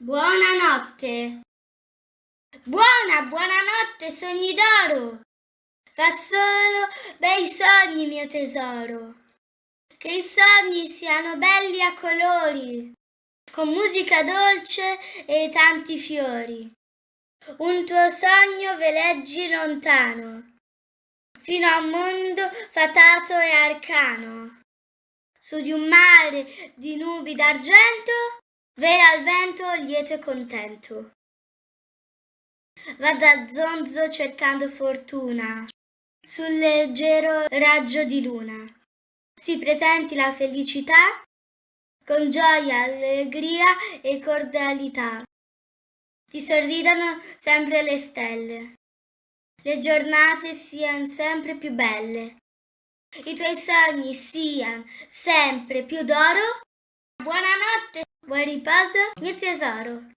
Buonanotte. Buonanotte, sogni d'oro. Fa solo bei sogni, mio tesoro. Che i sogni siano belli a colori, con musica dolce e tanti fiori. Un tuo sogno veleggi lontano, fino a un mondo fatato e arcano. Su di un mare di nubi d'argento, vela al vento lieto e contento. Va da zonzo cercando fortuna, sul leggero raggio di luna. Si presenti la felicità, con gioia, allegria e cordialità. Ti sorridano sempre le stelle, le giornate siano sempre più belle, i tuoi sogni siano sempre più d'oro. Buonanotte, buon riposo, mio tesoro.